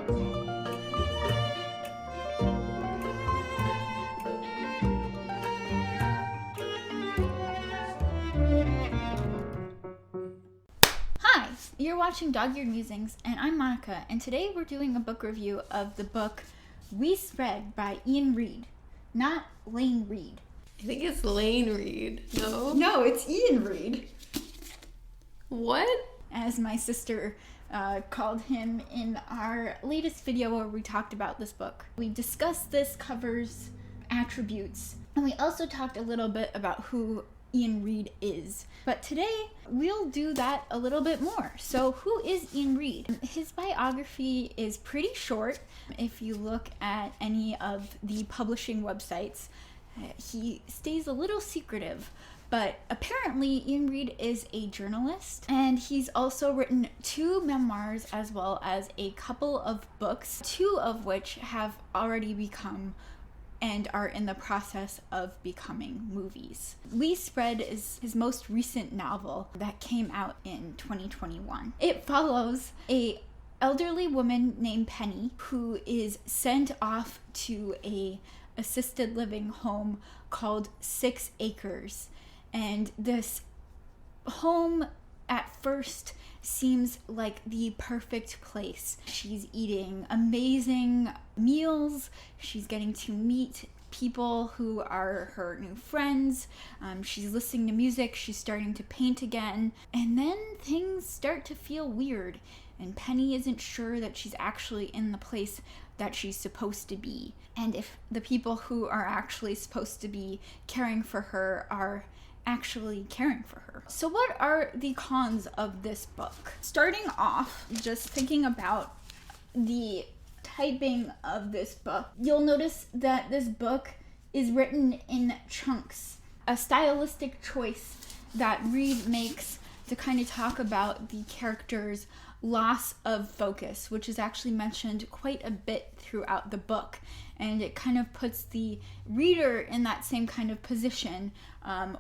Hi, you're watching Dog-Eared Musings, and I'm Monika, and today we're doing a book review of the book We Spread by Iain Reid, not Lane Reid. I think it's Lane Reid. No? No, it's Iain Reid. What? As my sister called him in our latest video where we talked about this book. We discussed this cover's attributes, and we also talked a little bit about who Iain Reid is. But today, we'll do that a little bit more. So who is Iain Reid? His biography is pretty short. If you look at any of the publishing websites, he stays a little secretive. But apparently, Iain Reid is a journalist, and he's also written 2 memoirs as well as a couple of books, 2 of which have already become and are in the process of becoming movies. We Spread is his most recent novel that came out in 2021. It follows a elderly woman named Penny who is sent off to a assisted living home called 6 Acres. And this home at first seems like the perfect place. She's eating amazing meals. She's getting to meet people who are her new friends. She's listening to music. She's starting to paint again. And then things start to feel weird. And Penny isn't sure that she's actually in the place that she's supposed to be. And if the people who are actually supposed to be caring for her are actually caring for her. So what are the cons of this book? Starting off, just thinking about the typing of this book, you'll notice that this book is written in chunks. A stylistic choice that Reid makes to kind of talk about the character's loss of focus, which is actually mentioned quite a bit throughout the book. And it kind of puts the reader in that same kind of position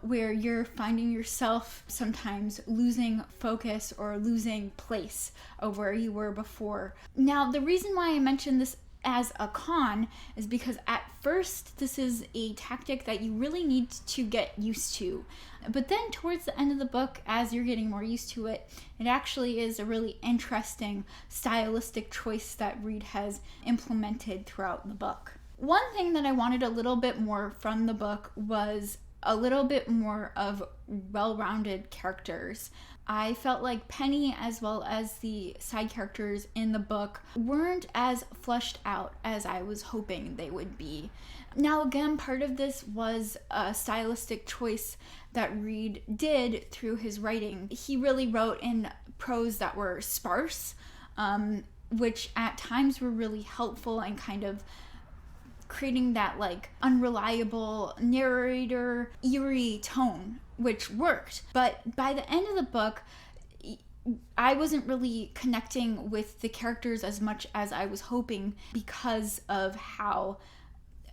where you're finding yourself sometimes losing focus or losing place of where you were before. Now, the reason why I mentioned this as a con is because at first this is a tactic that you really need to get used to. But then towards the end of the book, as you're getting more used to it, it actually is a really interesting stylistic choice that Reid has implemented throughout the book. One thing that I wanted a little bit more from the book was a little bit more of well-rounded characters. I felt like Penny as well as the side characters in the book weren't as fleshed out as I was hoping they would be. Now again, part of this was a stylistic choice that Reid did through his writing. He really wrote in prose that were sparse, which at times were really helpful and kind of creating that like unreliable narrator, eerie tone, which worked. But by the end of the book, I wasn't really connecting with the characters as much as I was hoping because of how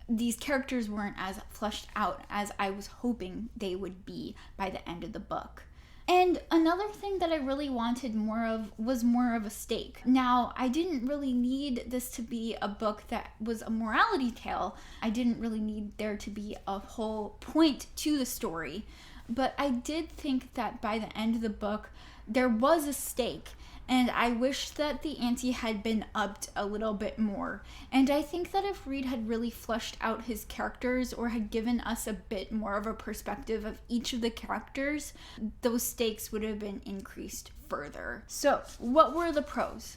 these characters weren't as fleshed out as I was hoping they would be by the end of the book. And another thing that I really wanted more of was more of a stake. Now, I didn't really need this to be a book that was a morality tale. I didn't really need there to be a whole point to the story. But I did think that by the end of the book, there was a stake. And I wish that the ante had been upped a little bit more. And I think that if Reid had really fleshed out his characters or had given us a bit more of a perspective of each of the characters, those stakes would have been increased further. So, what were the pros?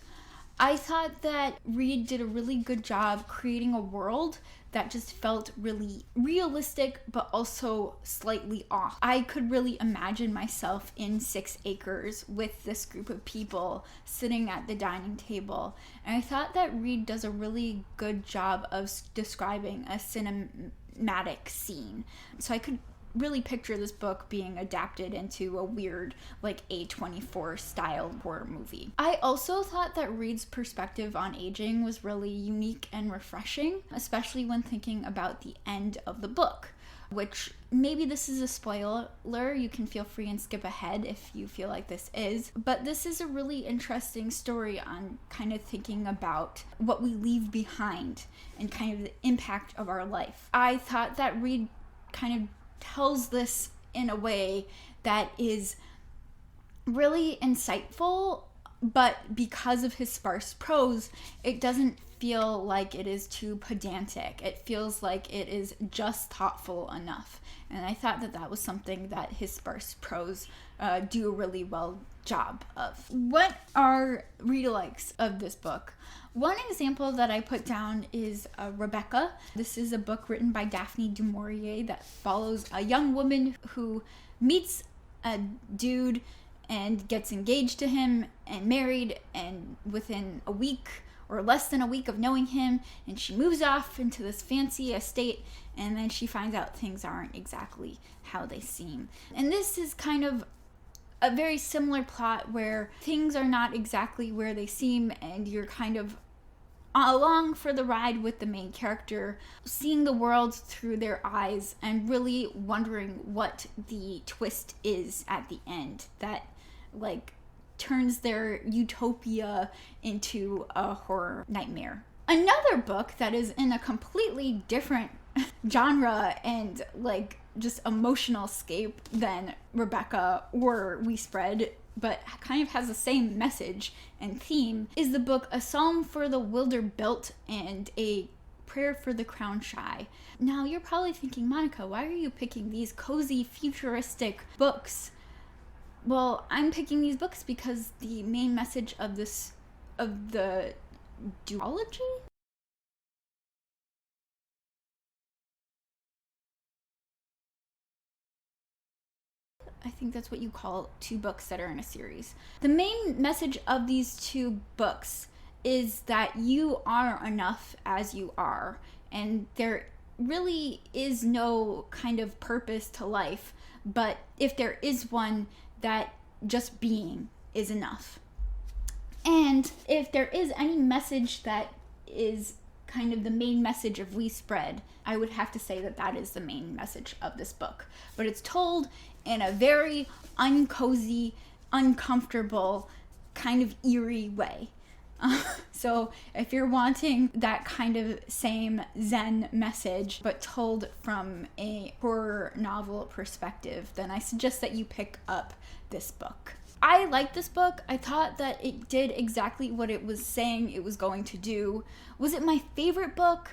I thought that Reid did a really good job creating a world that just felt really realistic, but also slightly off. I could really imagine myself in 6 Acres with this group of people sitting at the dining table. And I thought that Reid does a really good job of describing a cinematic scene. So I could really picture this book being adapted into a weird, like, A24 style horror movie. I also thought that Reid's perspective on aging was really unique and refreshing, especially when thinking about the end of the book. which maybe this is a spoiler. You can feel free and skip ahead if you feel like this is. But this is a really interesting story on kind of thinking about what we leave behind and kind of the impact of our life. I thought that Reid kind of tells this in a way that is really insightful, but because of his sparse prose, it doesn't feel like it is too pedantic. It feels like it is just thoughtful enough. And I thought that that was something that his sparse prose do a really well job of. What are read-alikes of this book? One example that I put down is Rebecca. This is a book written by Daphne du Maurier that follows a young woman who meets a dude and gets engaged to him and married, and within a week or less than a week of knowing him, and she moves off into this fancy estate, and then she finds out things aren't exactly how they seem. And this is kind of a very similar plot where things are not exactly where they seem, and you're kind of along for the ride with the main character, seeing the world through their eyes and really wondering what the twist is at the end that like turns their utopia into a horror nightmare. Another book that is in a completely different genre and like just emotional escape than Rebecca or We Spread, but kind of has the same message and theme, is the book A Psalm for the Wilder-Built and A Prayer for the Crown-Shy. Now you're probably thinking, Monika, why are you picking these cozy futuristic books? Well, I'm picking these books because the main message of the duology? I think that's what you call two books that are in a series. The main message of these two books is that you are enough as you are, and there really is no kind of purpose to life, but if there is one, that just being is enough. And if there is any message that is kind of the main message of We Spread, I would have to say that that is the main message of this book. But it's told in a very uncozy, uncomfortable, kind of eerie way. So if you're wanting that kind of same Zen message, but told from a horror novel perspective, then I suggest that you pick up this book. I liked this book. I thought that it did exactly what it was saying it was going to do. Was it my favorite book?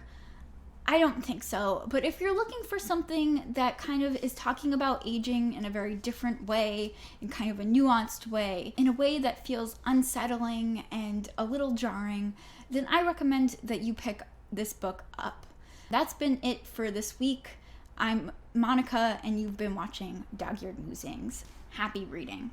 I don't think so. But if you're looking for something that kind of is talking about aging in a very different way, in kind of a nuanced way, in a way that feels unsettling and a little jarring, then I recommend that you pick this book up. That's been it for this week. I'm Monika, and you've been watching Dog-Eared Musings. Happy reading.